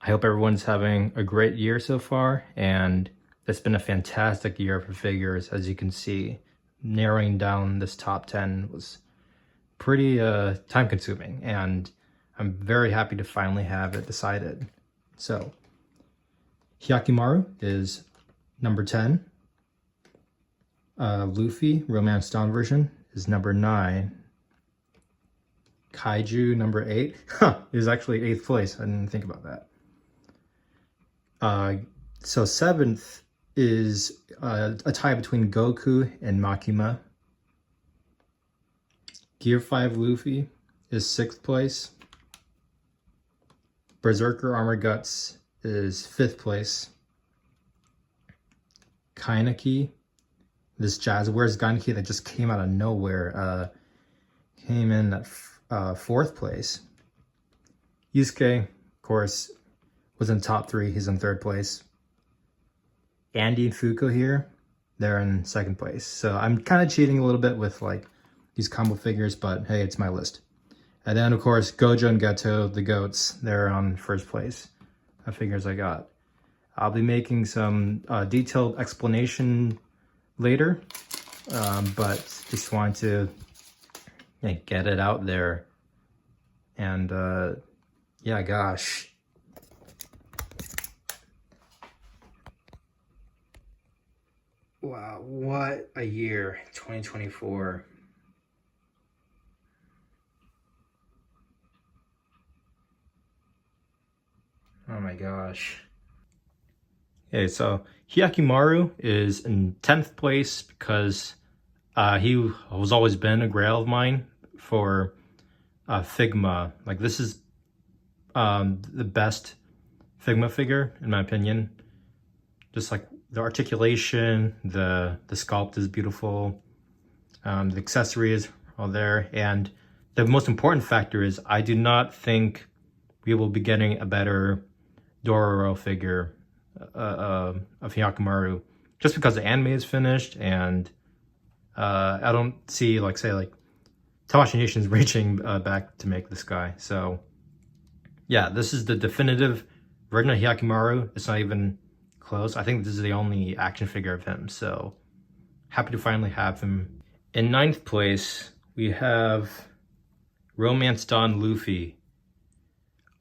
I hope everyone's having a great year so far, and it's been a fantastic year for figures. As you can see, narrowing down this top 10 was pretty time consuming, and I'm very happy to finally have it decided. So Hikaru Maru is number 10. Luffy, Romance Dawn version, is number 9. Kaiju, number 8. Is actually 8th place. I didn't think about that. So 7th is a tie between Goku and Makima. Gear 5 Luffy is 6th place. Berserker Armor Guts is 5th place. Kaneki, this Jazwares Kaneki that just came out of nowhere, came in at 4th place. Yusuke, of course, was in top 3. He's in 3rd place. Andy and Fuko here, they're in 2nd place. So I'm kind of cheating a little bit with like these combo figures, but hey, it's my list. And then of course, Gojo and Ghetto, the goats, they're on 1st place. The figures I got. I'll be making some detailed explanation later, but just wanted to get it out there. And yeah, gosh. Wow, what a year, 2024. Oh my gosh. Okay, so Hikaru Maru is in 10th place because he has always been a grail of mine for Figma. Like, this is the best Figma figure, in my opinion. Just like the articulation, the sculpt is beautiful, the accessories are there, and the most important factor is I do not think we will be getting a better Dororo figure of Hikaru Maru, just because the anime is finished, and I don't see like Tamashii Nation's reaching back to make this guy. So yeah, this is the definitive version of Hikaru Maru. It's not even close. I think this is the only action figure of him, so happy to finally have him. In 9th place, we have Romance Dawn Luffy.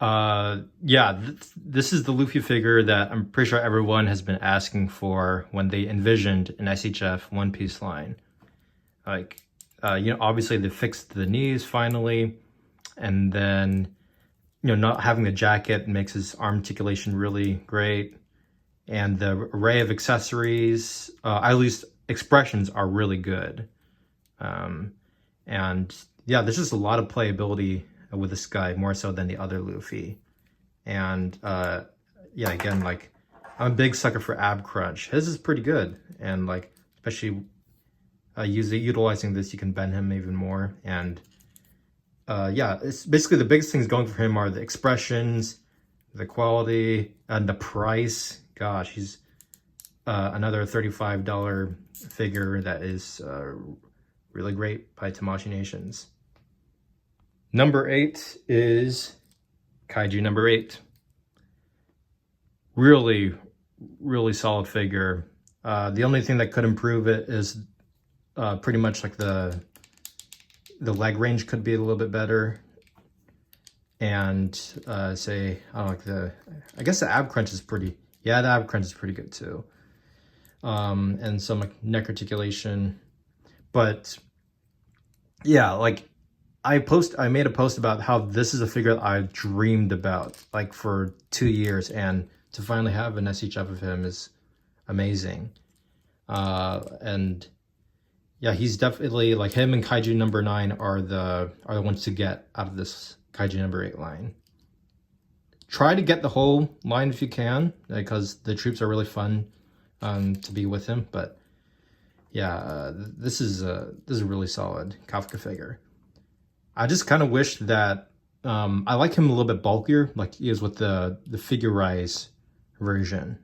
Yeah, this is the Luffy figure that I'm pretty sure everyone has been asking for when they envisioned an SHF One Piece line. Like, obviously they fixed the knees finally, and then, not having the jacket makes his arm articulation really great. And the array of accessories, at least expressions, are really good. And yeah, there's just a lot of playability with this guy, more so than the other Luffy. And yeah, again, like, I'm a big sucker for ab crunch. His is pretty good, and like, especially utilizing this, you can bend him even more. And yeah, it's basically the biggest things going for him are the expressions, the quality, and the price. Gosh, he's another $35 figure that is really great by Tamashii Nations. Number 8 is Kaiju number 8. Really, really solid figure. The only thing that could improve it is pretty much like the leg range could be a little bit better. And I guess the ab crunch is pretty, yeah, the ab crunch is pretty good too. And some like neck articulation. But yeah, like, I made a post about how this is a figure that I've dreamed about like for 2 years, and to finally have an SHF of him is amazing. And yeah, he's definitely, like, him and Kaiju number 9 are the ones to get out of this Kaiju number 8 line. Try to get the whole line if you can, because the troops are really fun to be with him. But yeah, this is a really solid Kafka figure. I just kind of wish that I like him a little bit bulkier, like he is with the Figuarts version.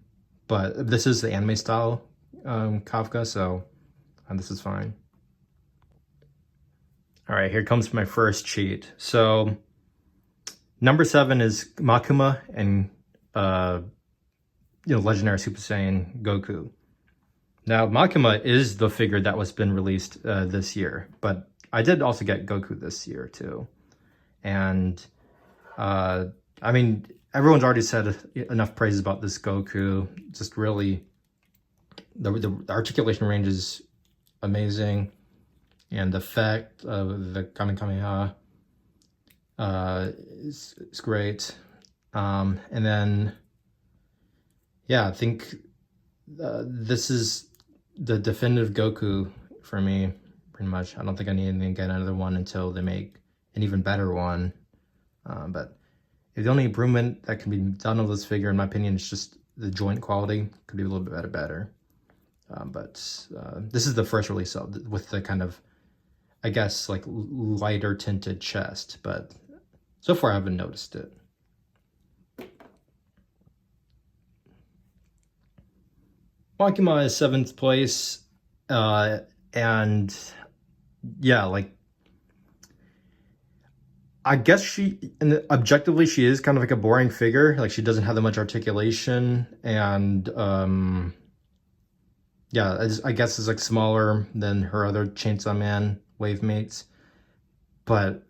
But this is the anime style Kafka, so this is fine. All right, here comes my first cheat. So number 7 is Makima and legendary Super Saiyan Goku. Now, Makima is the figure that was been released this year, but I did also get Goku this year too. And I mean, everyone's already said enough praises about this Goku. Just really, the articulation range is amazing, and the effect of the Kamehameha is great. And then, yeah, I think this is the definitive Goku for me, pretty much. I don't think I need to get another one until they make an even better one. But the only improvement that can be done on this figure, in my opinion, is just the joint quality. Could be a little bit better. But this is the first release with the kind of, I guess, like lighter tinted chest. But so far I haven't noticed it. Makima is 7th place, and yeah, like, I guess objectively she is kind of like a boring figure. Like, she doesn't have that much articulation, and yeah, I guess it's like smaller than her other Chainsaw Man wave mates. But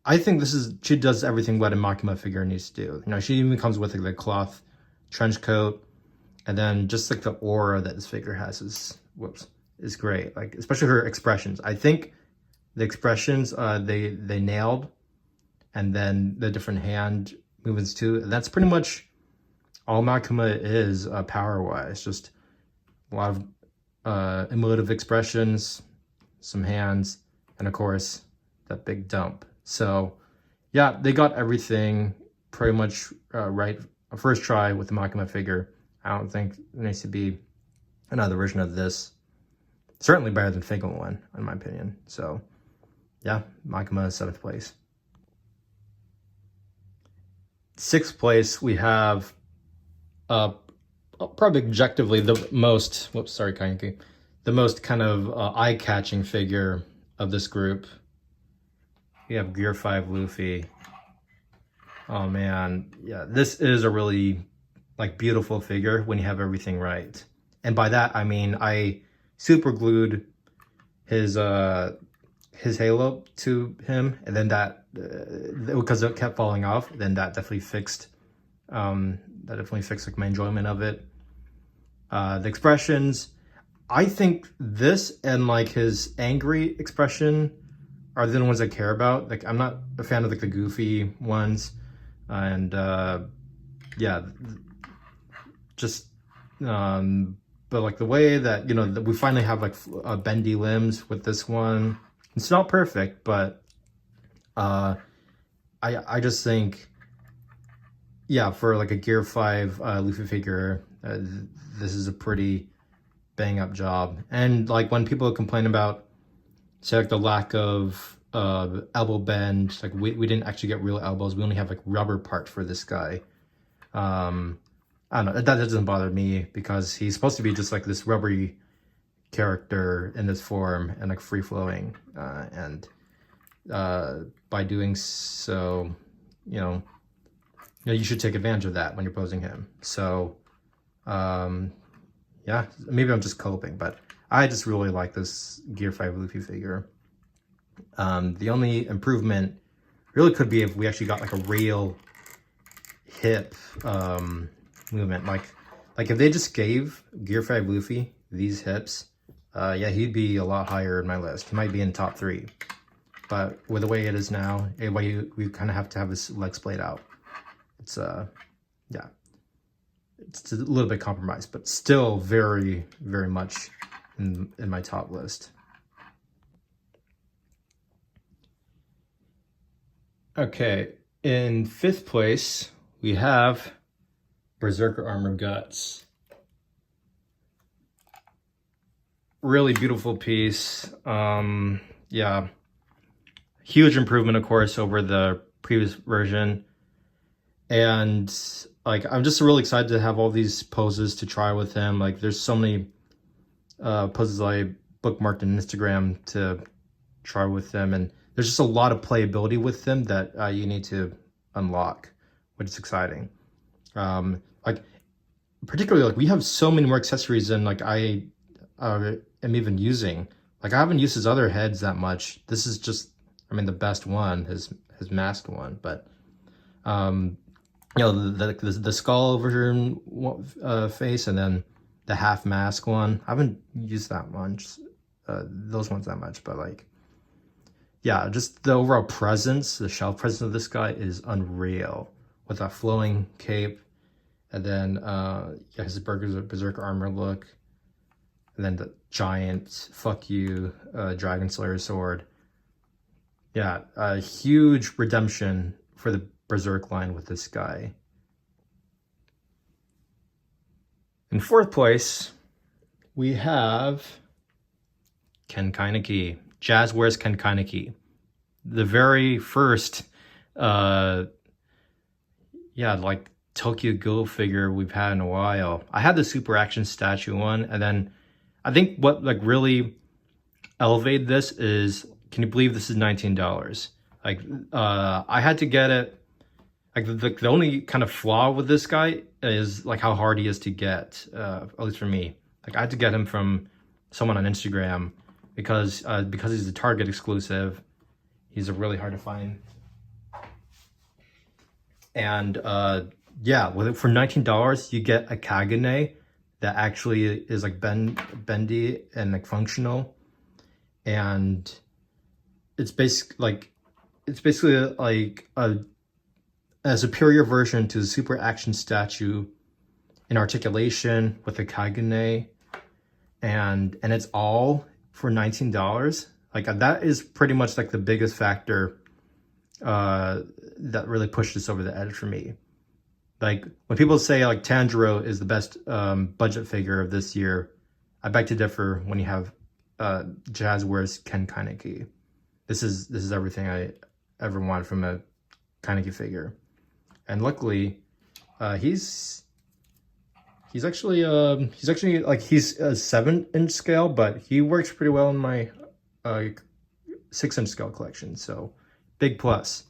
I think she does everything what a Makima figure needs to do. You know, she even comes with like the cloth trench coat. And then just like the aura that this figure has is great. Like, especially her expressions. I think the expressions they nailed, and then the different hand movements too. That's pretty much all Makima is power wise. Just a lot of emotive expressions, some hands, and of course that big dump. So yeah, they got everything pretty much right first try with the Makima figure. I don't think there needs to be another version of this. Certainly better than Figma one, in my opinion. So, yeah, Makima is 7th place. 6th place, we have probably objectively the most, Kaneki, the most kind of eye-catching figure of this group. We have Gear 5 Luffy. Oh man, yeah, this is a really like beautiful figure when you have everything right. And by that I mean I super glued his halo to him, and then that because it kept falling off, then that definitely fixed like my enjoyment of it. The expressions, I think this and like his angry expression are the ones I care about. Like, I'm not a fan of like the goofy ones, and yeah, just but like the way that, you know, that we finally have like bendy limbs with this one. It's not perfect, but I just think, yeah, for like a Gear 5 Luffy figure, this is a pretty bang up job. And like when people complain about, say, like the lack of elbow bend, like we didn't actually get real elbows. We only have like rubber part for this guy. I don't know, that doesn't bother me because he's supposed to be just like this rubbery character in this form and like free flowing. And by doing so, you should take advantage of that when you're posing him. So, yeah, maybe I'm just coping, but I just really like this Gear 5 Luffy figure. The only improvement really could be if we actually got like a real hip movement. Like if they just gave Gear 5 Luffy these hips, yeah, he'd be a lot higher in my list. He might be in top 3. But with the way it is now, we kind of have to have his legs splayed out. It's yeah, it's a little bit compromised, but still very, very much in my top list. Okay, in 5th place, we have Berserker Armor Guts. Really beautiful piece. Yeah, huge improvement, of course, over the previous version. And like, I'm just really excited to have all these poses to try with him. Like, there's so many poses I bookmarked on Instagram to try with them, and there's just a lot of playability with them that you need to unlock, which is exciting. Like particularly like we have so many more accessories than like I am even using. Like I haven't used his other heads that much. This is just, I mean, the best one, his masked one. But you know, the skull version face, and then the half mask one. I haven't used that much, those ones that much, but like, yeah, just the overall presence, the shelf presence of this guy is unreal with that flowing cape, and then yeah, his berserker armor look, and then the giant fuck you dragon slayer sword. Yeah, a huge redemption for the Berserk line with this guy. In fourth place, we have Kaneki, Jazwares Kaneki. The very first, yeah, like Tokyo Ghoul figure we've had in a while. I had the Super Action statue one, and then I think what like really elevated this is, can you believe this is $19? Like, I had to get it. Like the only kind of flaw with this guy is like how hard he is to get, at least for me. Like I had to get him from someone on Instagram because he's a Target exclusive. He's really hard to find. And yeah, for $19 you get a Kagune that actually is like bendy and like functional, and it's basically like a superior version to the Super Action statue in articulation with the Kagune, and it's all for $19. Like that is pretty much like the biggest factor that really pushed this over the edge for me. Like when people say like Tanjiro is the best budget figure of this year, I beg to differ when you have Jazwares Kaneki. This is everything I ever wanted from a Kaneki figure. And luckily, he's actually like he's a 7-inch scale, but he works pretty well in my 6-inch scale collection. So big plus.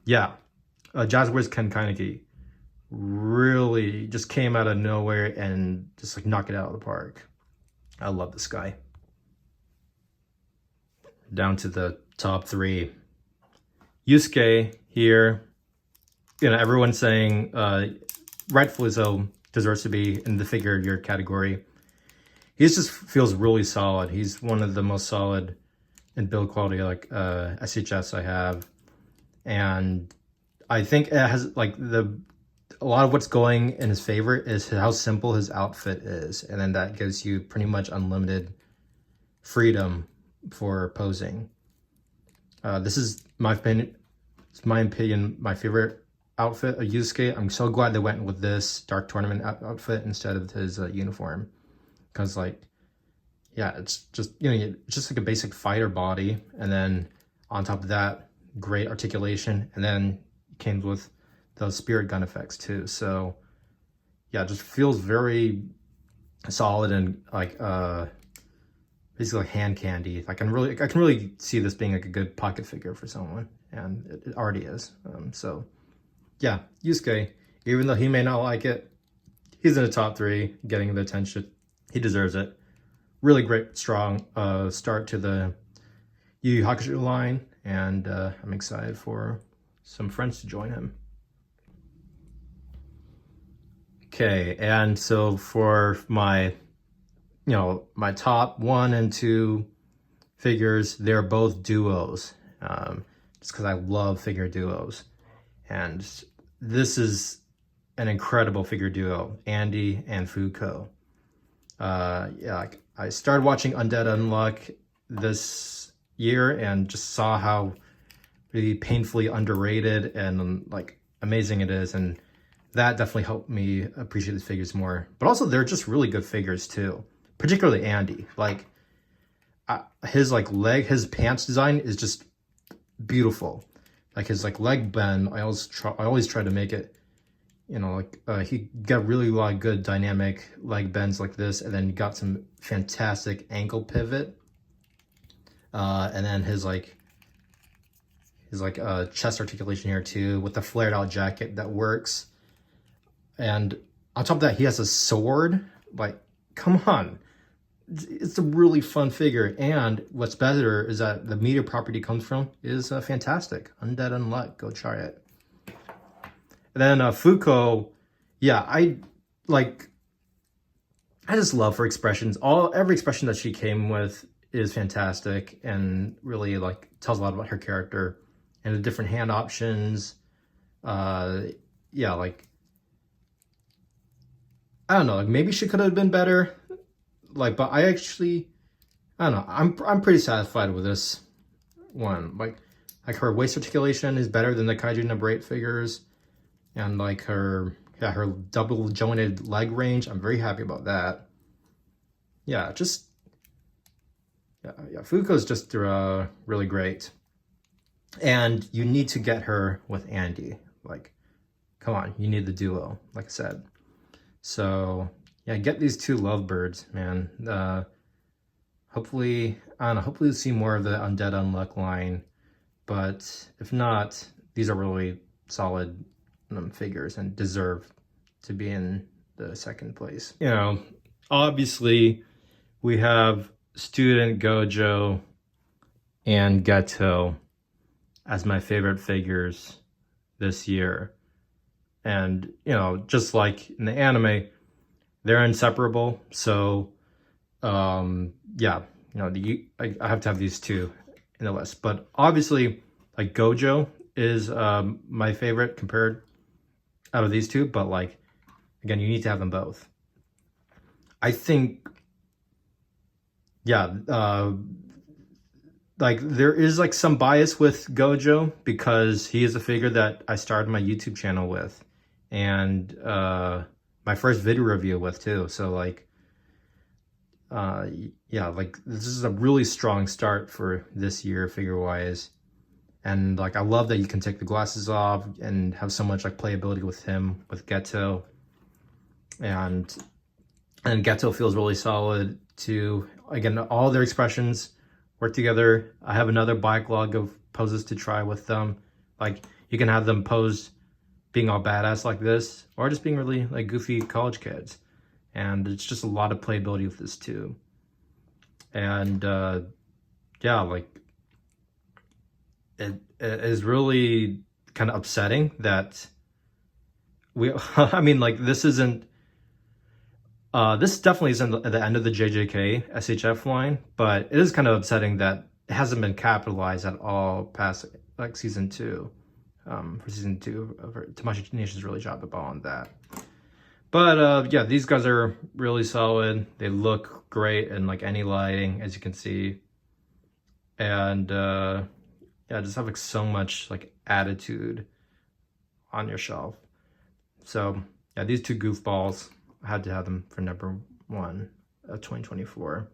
Yeah, Jazwares Kaneki really just came out of nowhere and just like knocked it out of the park. I love this guy. Down to the top 3. Yusuke here. You know, everyone's saying, rightfully so, deserves to be in the figure of your category. He just feels really solid. He's one of the most solid in build quality, like SHS I have. And I think it has like a lot of what's going in his favor is how simple his outfit is. And then that gives you pretty much unlimited freedom for posing. This is my opinion, my favorite outfit of Yusuke. I'm so glad they went with this Dark Tournament outfit instead of his uniform, because like, yeah, it's just, you know, it's just like a basic fighter body, and then on top of that, great articulation, and then it came with those spirit gun effects too. So yeah, it just feels very solid and like basically like hand candy. I can really see this being like a good pocket figure for someone, and it already is. So yeah, Yusuke, even though he may not like it, he's in the top 3, getting the attention. He deserves it. Really great, strong start to the Yu Yu Hakusho line, and I'm excited for some friends to join him. Okay, and so for my, my top 1 and 2 figures, they're both duos, just because I love figure duos. And this is an incredible figure duo, Andy and Fuko. Yeah, I started watching Undead Unluck this year and just saw how really painfully underrated and like amazing it is, and that definitely helped me appreciate these figures more. But also, they're just really good figures too, particularly Andy. Like his his pants design is just beautiful. Like his leg bend, I always try to make it, he got really a lot of good dynamic leg bends like this, and then got some fantastic ankle pivot, and then his chest articulation here too with the flared out jacket that works. And on top of that, he has a sword. Like, come on. It's a really fun figure. And what's better is that the media property comes from is fantastic. Undead Unluck. Go try it. And then Fuko, yeah, I just love her expressions. Every expression that she came with is fantastic and really like tells a lot about her character and the different hand options. Yeah, like I don't know, like maybe she could have been better. Like, but I don't know. I'm pretty satisfied with this one. Like her waist articulation is better than the Kaiju number 8 figures, and like her double jointed leg range. I'm very happy about that. Yeah, Fuko's just really great, and you need to get her with Andy. Like, come on, you need the duo. Like I said, so yeah, get these two lovebirds, man. Hopefully, I don't know. Hopefully, we'll see more of the Undead Unluck line. But if not, these are really solid figures and deserve to be in the second place. You know, obviously, we have Student Gojo and Ghetto as my favorite figures this year. And, you know, just like in the anime, they're inseparable. So, yeah, you know, I have to have these two in the list. But obviously, like Gojo is my favorite compared out of these two. But like, again, you need to have them both. I think, yeah, like there is like some bias with Gojo because he is a figure that I started my YouTube channel with, and my first video review with too. So like, yeah, like this is a really strong start for this year figure wise. And like, I love that you can take the glasses off and have so much like playability with him, with Ghetto. And Ghetto feels really solid too. Again, all their expressions work together. I have another backlog of poses to try with them. Like, you can have them pose being all badass like this, or just being really like goofy college kids. And it's just a lot of playability with this too. And yeah, like it is really kind of upsetting that I mean, like this definitely isn't at the end of the JJK SHF line, but it is kind of upsetting that it hasn't been capitalized at all past like season 2. For season 2, Tamashi Nation's really job on that. But yeah, these guys are really solid. They look great in like any lighting, as you can see. And yeah, just have like so much like attitude on your shelf. So yeah, these two goofballs, I had to have them for number 1 of 2024.